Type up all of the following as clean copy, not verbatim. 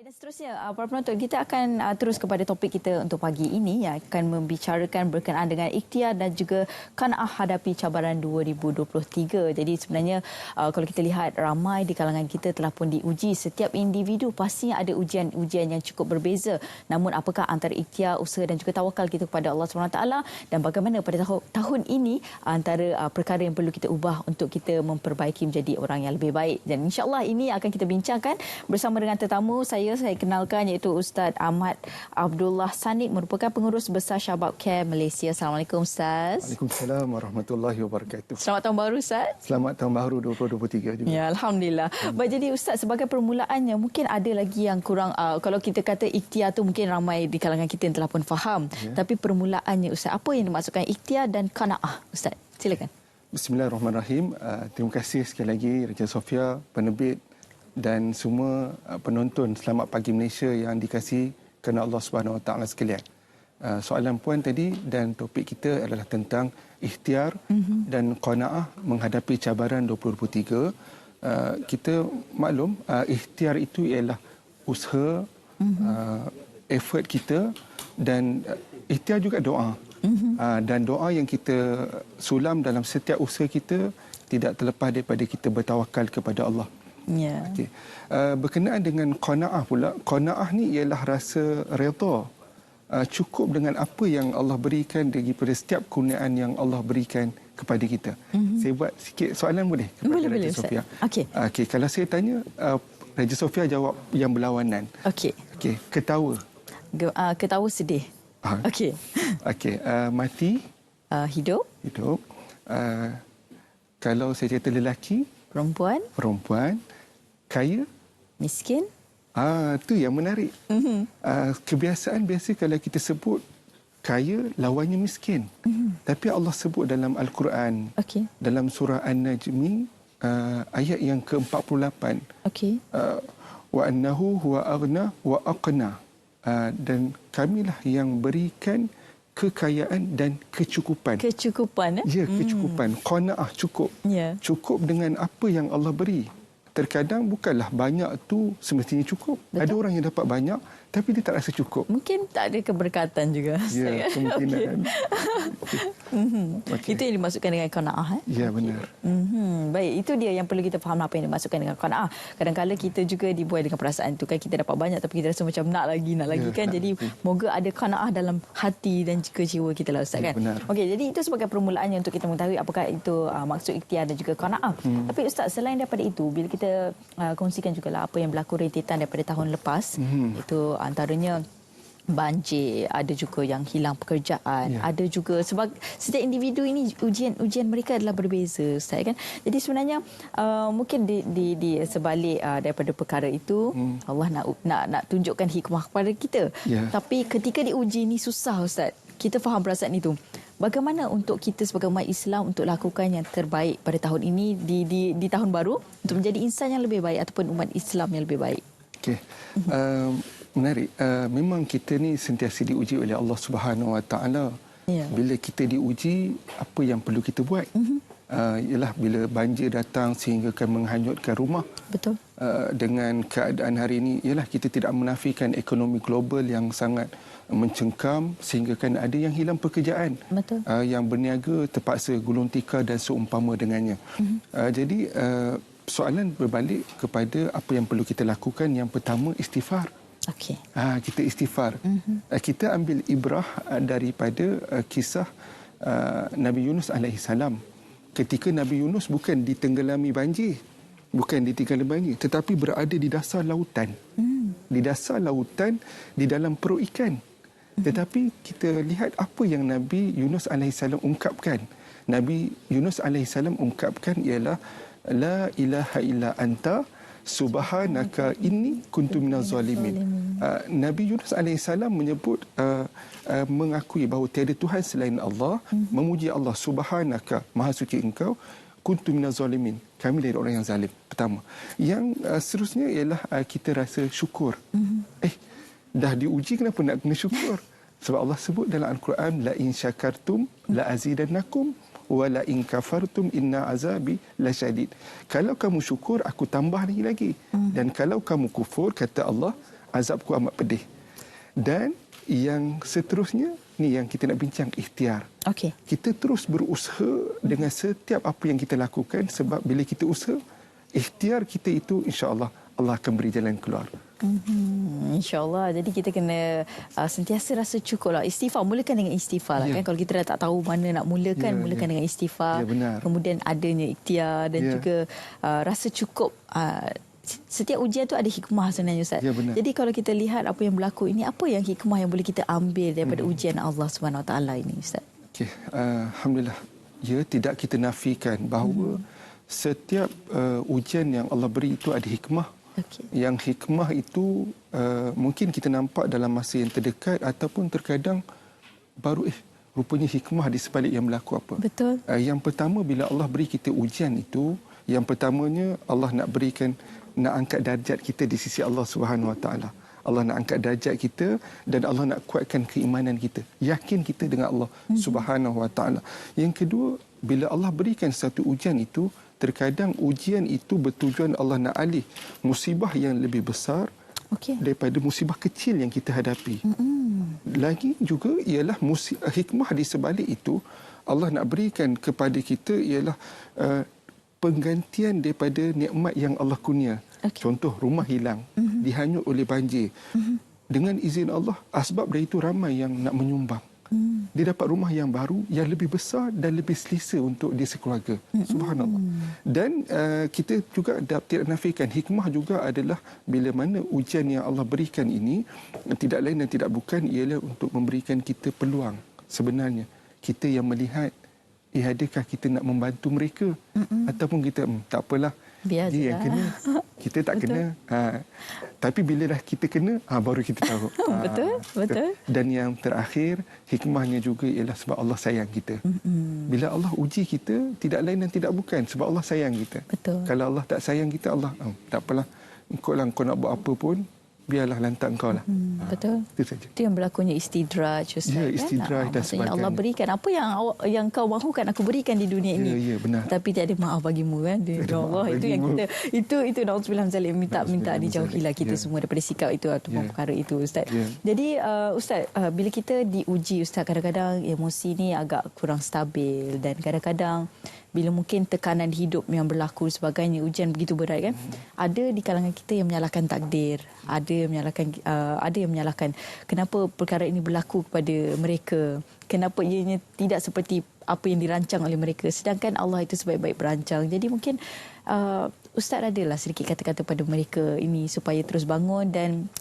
Baik, dan seterusnya, para penonton, kita akan terus kepada topik kita untuk pagi ini yang akan membicarakan berkenaan dengan ikhtiar dan juga qanaah hadapi cabaran 2023. Jadi sebenarnya kalau kita lihat ramai di kalangan kita telah pun diuji. Setiap individu pastinya ada ujian-ujian yang cukup berbeza. Namun apakah antara ikhtiar, usaha dan juga tawakal kita kepada Allah SWT, dan bagaimana pada tahun ini antara perkara yang perlu kita ubah untuk kita memperbaiki menjadi orang yang lebih baik. Dan insya-Allah ini akan kita bincangkan bersama dengan tetamu saya kenalkan, iaitu Ustaz Ahmad Abdullah Sanik, merupakan pengurus besar Syabab Care Malaysia. Assalamualaikum Ustaz. Waalaikumsalam warahmatullahi wabarakatuh. Selamat tahun baru Ustaz. Selamat tahun baru 2023 juga. Ya, alhamdulillah. Baik, jadi Ustaz, sebagai permulaannya mungkin ada lagi yang kurang, kalau kita kata ikhtiar tu mungkin ramai di kalangan kita yang telah pun faham. Ya. Tapi permulaannya Ustaz, apa yang dimaksudkan ikhtiar dan qanaah? Ustaz, silakan. Bismillahirrahmanirrahim. Terima kasih sekali lagi Raja Sofia, penerbit dan semua penonton Selamat Pagi Malaysia yang dikasihi kerana Allah Subhanahu Wa Taala sekalian. Soalan puan tadi dan topik kita adalah tentang ikhtiar dan qanaah menghadapi cabaran 2023. Kita maklum ikhtiar itu ialah usaha, effort kita, dan ikhtiar juga doa. Dan doa yang kita sulam dalam setiap usaha kita tidak terlepas daripada kita bertawakal kepada Allah. Ya. Okay. Berkenaan dengan qanaah pula, qanaah ni ialah rasa redha, cukup dengan apa yang Allah berikan daripada setiap kurniaan yang Allah berikan kepada kita. Saya buat sikit soalan boleh kepada Raja Sofia? Okey. Okey, kalau saya tanya, Raja Sofia jawab yang berlawanan. Okey. Okey, ketawa. Ketawa sedih. Okey. Okey, mati. Hidup. Hidup. Kalau saya kata lelaki. Perempuan. Kaya. Miskin. Itu yang menarik. Kebiasaan biasa kalau kita sebut kaya, lawannya miskin. Tapi Allah sebut dalam Al-Quran, dalam surah An-Najmi, ayat yang ke-48. Wa annahu huwa aghna wa aqna. Dan kamilah yang berikan kekayaan dan kecukupan. Kecukupan, Ya, kecukupan. Qanaah, cukup. Cukup dengan apa yang Allah beri. Terkadang bukanlah banyak tu semestinya cukup. Betul. Ada orang yang dapat banyak tapi dia tak rasa cukup. Mungkin tak ada keberkatan juga. Ya, kemungkinan. Itu yang dimaksudkan dengan qanaah. Ya, benar. Baik, itu dia yang perlu kita faham, apa yang dimaksudkan dengan qanaah. Kadang-kadang kita juga dibuai dengan perasaan tu kan, kita dapat banyak tapi kita rasa macam nak lagi kan. Jadi moga ada qanaah dalam hati dan juga jiwa kita lah Ustaz kan. Okey, jadi itu sebagai permulaannya untuk kita mengetahui apakah itu maksud ikhtiar dan juga qanaah. Tapi Ustaz, selain daripada itu, bila kita kongsikan jugalah apa yang berlaku rentetan daripada tahun lepas, itu antaranya banjir, ada juga yang hilang pekerjaan, ada juga sebab setiap individu ini ujian mereka adalah berbeza Ustaz kan. Jadi sebenarnya mungkin di sebalik daripada perkara itu Allah nak tunjukkan hikmah kepada kita. Tapi ketika diuji ni susah Ustaz. Kita faham perasaan itu. Bagaimana untuk kita sebagai umat Islam untuk lakukan yang terbaik pada tahun ini di tahun baru untuk menjadi insan yang lebih baik ataupun umat Islam yang lebih baik? Okey. Menarik. Memang kita ni sentiasa diuji oleh Allah Subhanahu Wa Taala. Bila kita diuji, apa yang perlu kita buat? Ialah bila banjir datang sehingga akan menghanyutkan rumah. Betul. Dengan keadaan hari ini, ialah kita tidak menafikan ekonomi global yang sangat mencengkam sehingga kan ada yang hilang pekerjaan. Betul. Yang berniaga terpaksa gulung tikar dan seumpama dengannya. Jadi soalan berbalik kepada apa yang perlu kita lakukan. Yang pertama, istighfar. Kita istighfar. Kita ambil ibrah daripada kisah Nabi Yunus alaihissalam. Ketika Nabi Yunus bukan ditenggelami banjir, tetapi berada di dasar lautan. Di dasar lautan, di dalam perut ikan. Tetapi kita lihat apa yang Nabi Yunus alaihissalam ungkapkan. Nabi Yunus alaihissalam ungkapkan ialah la ilaha illa anta subhanaka inni kuntu minaz zalimin. Nabi Yunus alaihissalam menyebut mengakui bahawa tiada Tuhan selain Allah, memuji Allah subhanaka, maha suci engkau, kuntu minaz zalimin, kami dari orang yang zalim. Pertama. Yang seterusnya ialah kita rasa syukur. Dah diuji, kenapa nak kena syukur? Sebab Allah sebut dalam Al-Quran, la in syakartum la azidannakum wa la in kafartum inna azabi lasyadid. Kalau kamu syukur, aku tambah lagi. Dan kalau kamu kufur, kata Allah, azabku amat pedih. Dan yang seterusnya, ni yang kita nak bincang, ikhtiar. Okey. Kita terus berusaha dengan setiap apa yang kita lakukan, sebab bila kita usaha, ikhtiar kita itu insya-Allah Allah akan beri jalan keluar. InsyaAllah. Jadi kita kena sentiasa rasa cukup lah. Istighfar, mulakan dengan istighfar lah kan. Kalau kita dah tak tahu mana nak mulakan, mulakan dengan istighfar. Benar. Kemudian adanya ikhtiar dan juga rasa cukup. Setiap ujian tu ada hikmah sebenarnya, Ustaz. Jadi kalau kita lihat apa yang berlaku ini, apa yang hikmah yang boleh kita ambil daripada ujian Allah Subhanahu Wa Taala ini, Ustaz? Okey, alhamdulillah. Ya, tidak kita nafikan bahawa setiap ujian yang Allah beri itu ada hikmah. Okay. Yang hikmah itu mungkin kita nampak dalam masa yang terdekat ataupun terkadang baru rupanya hikmah di sebalik yang berlaku apa. Betul. Yang pertama, bila Allah beri kita ujian itu, yang pertamanya Allah nak berikan, nak angkat darjat kita di sisi Allah Subhanahu Wa Taala. Allah nak angkat darjat kita dan Allah nak kuatkan keimanan kita. Yakin kita dengan Allah Subhanahu Wa Taala. Yang kedua, bila Allah berikan satu ujian itu, terkadang ujian itu bertujuan Allah nak alih musibah yang lebih besar daripada musibah kecil yang kita hadapi. Lagi juga ialah hikmah di sebalik itu, Allah nak berikan kepada kita ialah penggantian daripada nikmat yang Allah kurnia. Contoh, rumah hilang, dihanyut oleh banjir. Dengan izin Allah, asbab dari itu ramai yang nak menyumbang. Dia dapat rumah yang baru, yang lebih besar dan lebih selesa untuk dia sekeluarga. Subhanallah. Dan kita juga tidak nafikan, hikmah juga adalah bila mana ujian yang Allah berikan ini, tidak lain dan tidak bukan ialah untuk memberikan kita peluang. Sebenarnya, kita yang melihat, adakah kita nak membantu mereka? Ataupun kita, tak apalah, biasa dia yang kena, kita tak kena. Tapi bila dah kita kena, baru kita tahu. Betul. Dan yang terakhir, hikmahnya juga ialah sebab Allah sayang kita. Bila Allah uji kita, tidak lain dan tidak bukan sebab Allah sayang kita. Betul. Kalau Allah tak sayang kita, Allah, tak apalah, kau nak buat apa pun, biarlah lantak engkau lah. Betul. Itu saja. Itu yang berlakunya istidraj, Ustaz. Ya, istidraj dan sebagainya. Allah berikan apa yang kau mahukan aku berikan di dunia ini. Ya, benar. Tapi tiada maaf bagimu kan. Allah, itu yang kita itu naudzubillah zalim, minta dijauhilah kita semua daripada sikap itu ataupun perkara itu, Ustaz. Jadi Ustaz, bila kita diuji, Ustaz, kadang-kadang emosi ni agak kurang stabil dan kadang-kadang bila mungkin tekanan hidup yang berlaku sebagainya, ujian begitu berat kan, ada di kalangan kita yang menyalahkan takdir, ada yang menyalahkan kenapa perkara ini berlaku kepada mereka, kenapa ianya tidak seperti apa yang dirancang oleh mereka, sedangkan Allah itu sebaik-baik perancang. Jadi mungkin Ustaz adalah sedikit kata-kata pada mereka ini supaya terus bangun, dan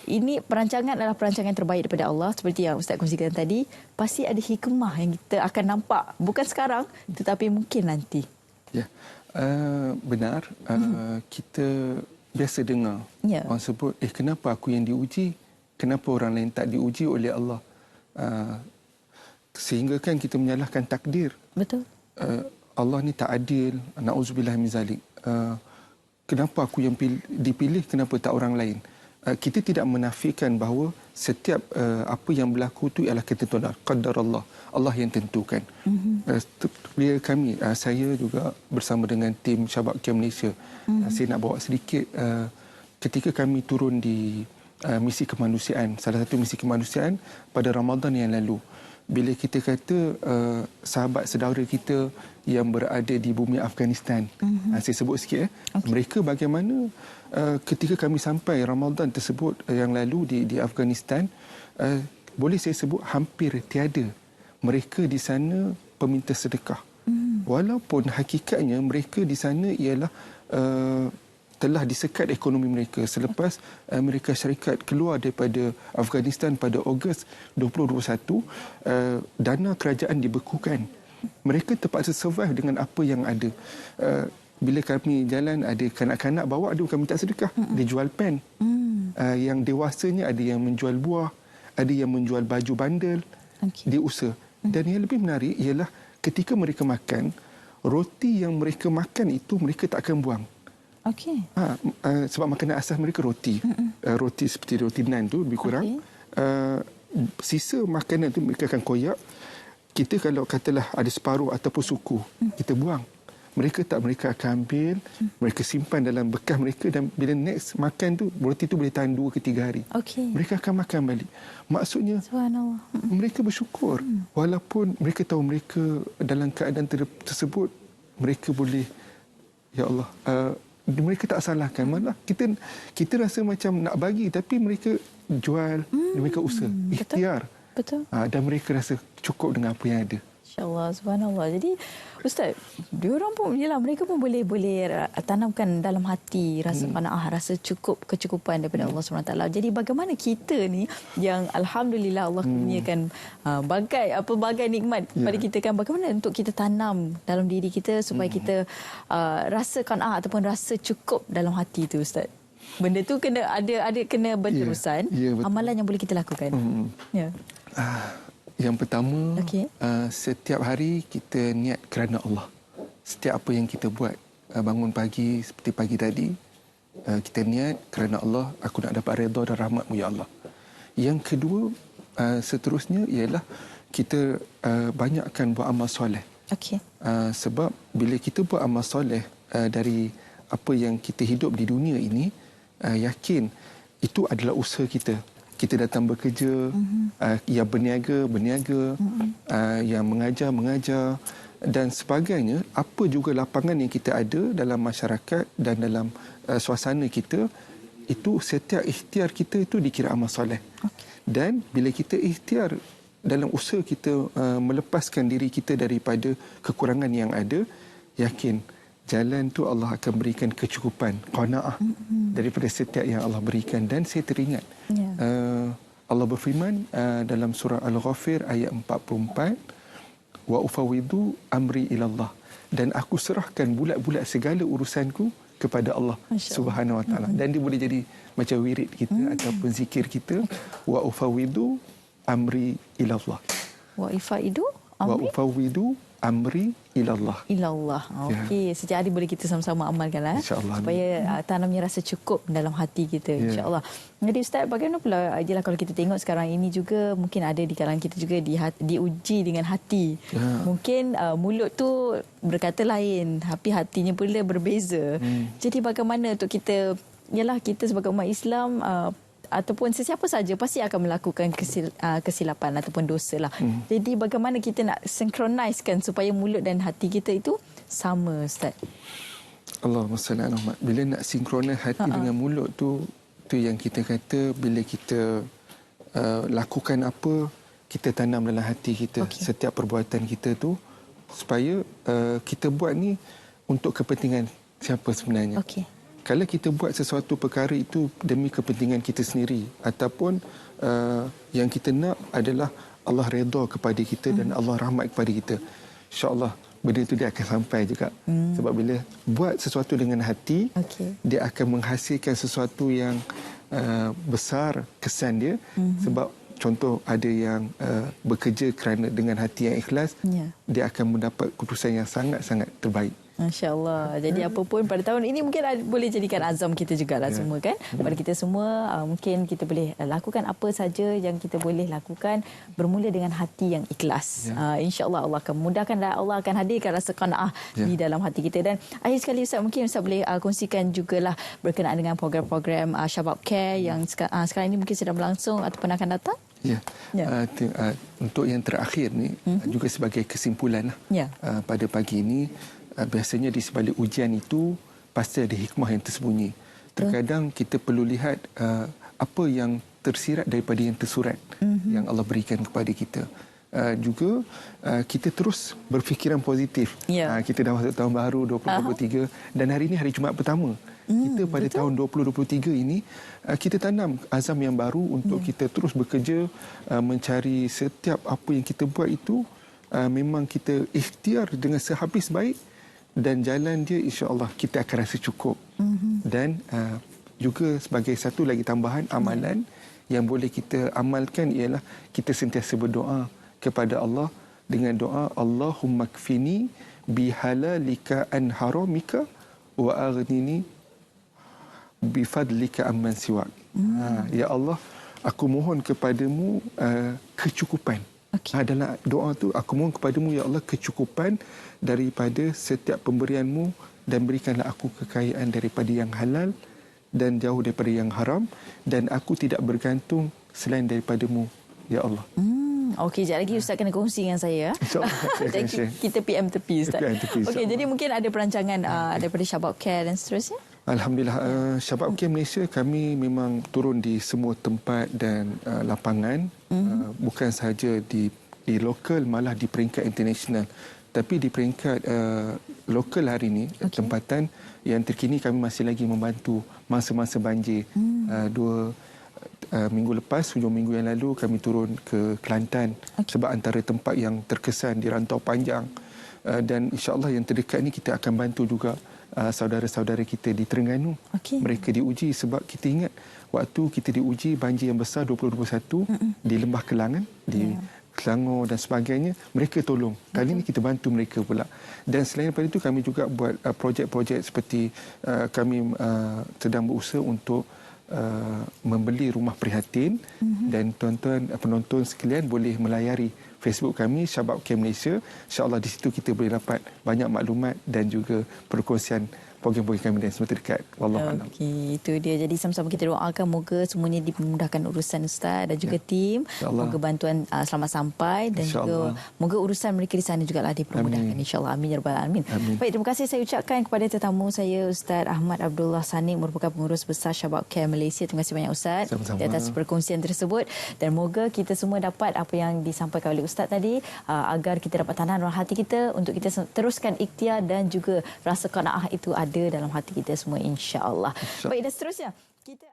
ini perancangan adalah perancangan terbaik daripada Allah seperti yang Ustaz kongsikan tadi. Pasti ada hikmah yang kita akan nampak, bukan sekarang tetapi mungkin nanti. Ya, benar. Kita biasa dengar orang sebut, kenapa aku yang diuji, kenapa orang lain tak diuji oleh Allah, sehingga kan kita menyalahkan takdir. Betul. Allah ni tak adil, na'udzubillah min zalik. Kenapa aku yang dipilih, kenapa tak orang lain? Kita tidak menafikan bahawa setiap apa yang berlaku itu ialah ketentuan qadar Allah. Allah yang tentukan. Saya juga bersama dengan tim Syabab Camp Malaysia. Saya nak bawa sedikit ketika kami turun di misi kemanusiaan, salah satu misi kemanusiaan pada Ramadan yang lalu. Bila kita kata sahabat saudara kita yang berada di bumi Afghanistan, saya sebut sikit mereka bagaimana ketika kami sampai Ramadan tersebut yang lalu di Afghanistan, boleh saya sebut hampir tiada mereka di sana peminta sedekah. Walaupun hakikatnya mereka di sana ialah telah disekat ekonomi mereka selepas Amerika Syarikat keluar daripada Afghanistan pada Ogos 2021. Dana kerajaan dibekukan. Mereka terpaksa survive dengan apa yang ada. Bila kami jalan, ada kanak-kanak bawa, ada kami tak sedekah. Dia jual pen. Yang dewasanya ada yang menjual buah, ada yang menjual baju bandel. Dia usaha. Dan yang lebih menarik ialah ketika mereka makan, roti yang mereka makan itu mereka tak akan buang. Sebab makanan asas mereka roti. Roti seperti roti naan tu lebih kurang. Sisa makanan tu mereka akan koyak. Kita kalau katalah ada separuh ataupun suku, kita buang. mereka akan ambil, mereka simpan dalam bekas mereka dan bila next makan tu, roti tu boleh tahan 2 ke 3 hari. Mereka akan makan balik. Maksudnya, mereka bersyukur. Walaupun mereka tahu mereka dalam keadaan tersebut, mereka boleh, ya Allah, mereka tak salahkan. Malah kita rasa macam nak bagi, tapi mereka jual, mereka usaha, ikhtiar. Betul. Dan mereka rasa cukup dengan apa yang ada. InsyaAllah, subhanallah. Jadi, Ustaz, diorang pun, yelah, mereka pun boleh tanamkan dalam hati rasa qanaah, rasa kecukupan daripada Allah SWT. Jadi, bagaimana kita ni yang Alhamdulillah Allah kurniakan bagai nikmat pada kita kan, bagaimana untuk kita tanam dalam diri kita supaya kita rasa qanaah ataupun rasa cukup dalam hati tu, Ustaz? Benda tu kena berterusan, amalan yang boleh kita lakukan. Yang pertama, setiap hari kita niat kerana Allah. Setiap apa yang kita buat, bangun pagi seperti pagi tadi, kita niat kerana Allah, aku nak dapat redha dan rahmat-Mu, ya Allah. Yang kedua, seterusnya ialah kita banyakkan buat amal soleh. Sebab bila kita buat amal soleh dari apa yang kita hidup di dunia ini, yakin itu adalah usaha kita. Kita datang bekerja, yang berniaga, yang mengajar, dan sebagainya. Apa juga lapangan yang kita ada dalam masyarakat dan dalam suasana kita, itu setiap ikhtiar kita itu dikira amal soleh. Dan bila kita ikhtiar dalam usaha kita melepaskan diri kita daripada kekurangan yang ada, yakin jalan tu Allah akan berikan kecukupan, qanaah daripada setiap yang Allah berikan. Dan saya teringat Allah berfirman dalam surah Al-Ghafir ayat 44, wa ufawwidu amri ilallah, dan aku serahkan bulat-bulat segala urusanku kepada Allah Subhanahu wa taala. Dan dia boleh jadi macam wirid kita ataupun zikir kita, wa ufawwidu amri ilallah. Wa ufawwidu amri ilallah. Okey, setiap hari boleh kita sama-sama amalkanlah, supaya tanamnya rasa cukup dalam hati kita, insya-Allah. Jadi Ustaz, bagaimana pula kalau kita tengok sekarang ini juga mungkin ada di kalangan kita juga diuji dengan hati. Mungkin mulut tu berkata lain, tapi hatinya pula berbeza. Jadi bagaimana untuk kita, kita sebagai umat Islam, ataupun sesiapa saja pasti akan melakukan kesilapan ataupun dosa lah. Jadi bagaimana kita nak synchronise-kan supaya mulut dan hati kita itu sama, Ustaz? Allahumma salli ala Muhammad. Bila nak sinkronis hati dengan mulut tu yang kita kata, bila kita lakukan apa, kita tanam dalam hati kita. Setiap perbuatan kita tu, supaya kita buat ni untuk kepentingan siapa sebenarnya. Kalau kita buat sesuatu perkara itu demi kepentingan kita sendiri, ataupun yang kita nak adalah Allah redha kepada kita dan Allah rahmat kepada kita, insya-Allah benda itu dia akan sampai juga. Sebab bila buat sesuatu dengan hati, dia akan menghasilkan sesuatu yang besar kesan dia. Sebab contoh ada yang bekerja kerana dengan hati yang ikhlas, dia akan mendapat keputusan yang sangat-sangat terbaik. Masya-Allah. Jadi apa pun pada tahun ini mungkin boleh jadikan azam kita jugalah semua kan. Pada kita semua mungkin kita boleh lakukan apa saja yang kita boleh lakukan bermula dengan hati yang ikhlas. Insya-Allah Allah akan mudahkan dan Allah akan hadirkan rasa qanaah di dalam hati kita. Dan akhir sekali Ustaz, mungkin Ustaz boleh kongsikan jugalah berkenaan dengan program-program Shabab Care yang sekarang ini mungkin sedang berlangsung ataupun akan datang. Untuk yang terakhir ni juga sebagai kesimpulan pada pagi ini, biasanya di sebalik ujian itu pasti ada hikmah yang tersembunyi. Terkadang kita perlu lihat apa yang tersirat daripada yang tersurat yang Allah berikan kepada kita. Juga kita terus berfikiran positif. Kita dah masuk tahun baru 2023 dan hari ini hari Jumaat pertama. Kita pada tahun 2023 ini kita tanam azam yang baru untuk kita terus bekerja, mencari setiap apa yang kita buat itu memang kita ikhtiar dengan sehabis baik, dan jalan dia insya-Allah kita akan rasa cukup. Dan juga sebagai satu lagi tambahan amalan yang boleh kita amalkan ialah kita sentiasa berdoa kepada Allah dengan doa Allahumma kfini bihalalika an haramika wa aghnini bifadlika amman siwak. Ya Allah, aku mohon kepadamu kecukupan Dalam doa tu, aku mohon kepadamu, ya Allah, kecukupan daripada setiap pemberianmu dan berikanlah aku kekayaan daripada yang halal dan jauh daripada yang haram, dan aku tidak bergantung selain daripadamu, ya Allah. Okey, sekejap lagi Ustaz kena kongsi dengan saya. Dan kita PM tepi, Ustaz. Okey, jadi mungkin ada perancangan daripada Shabab Care dan seterusnya? Alhamdulillah, Shabab Care Malaysia, kami memang turun di semua tempat dan lapangan, bukan sahaja di lokal, malah di peringkat international. Tapi di peringkat lokal hari ini, tempatan yang terkini, kami masih lagi membantu masa-masa banjir. Minggu lepas, hujung minggu yang lalu, kami turun ke Kelantan sebab antara tempat yang terkesan di rantau panjang. Dan insya-Allah yang terdekat ni kita akan bantu juga saudara-saudara kita di Terengganu. Mereka diuji sebab kita ingat waktu kita diuji banjir yang besar 2021 di Lembah Kelangan, di Selangor dan sebagainya, mereka tolong. Kali ini kita bantu mereka pula. Dan selain daripada itu, kami juga buat projek-projek seperti kami sedang berusaha untuk membeli rumah prihatin, dan tuan-tuan penonton sekalian boleh melayari Facebook kami, Shabab Care Malaysia. InsyaAllah di situ kita boleh dapat banyak maklumat dan juga perkongsian program-program kami dan semua terdekat. Wallahualam. Okey, itu dia. Jadi sama-sama kita doakan moga semuanya dimudahkan urusan Ustaz dan juga tim. Moga bantuan selamat sampai dan juga moga urusan mereka di sana juga lah dipermudahkan, insya-Allah. Amin ya rabbal alamin. Baik, terima kasih saya ucapkan kepada tetamu saya, Ustaz Ahmad Abdullah Sanik, merupakan pengurus besar Shabab Care Malaysia. Terima kasih banyak, Ustaz, di atas perkongsian tersebut, dan moga kita semua dapat apa yang disampaikan oleh Ustaz tadi, agar kita dapat tanam dalam hati kita untuk kita teruskan ikhtiar dan juga rasa qanaah itu ada dalam hati kita semua, insya-Allah. Baik, dan seterusnya kita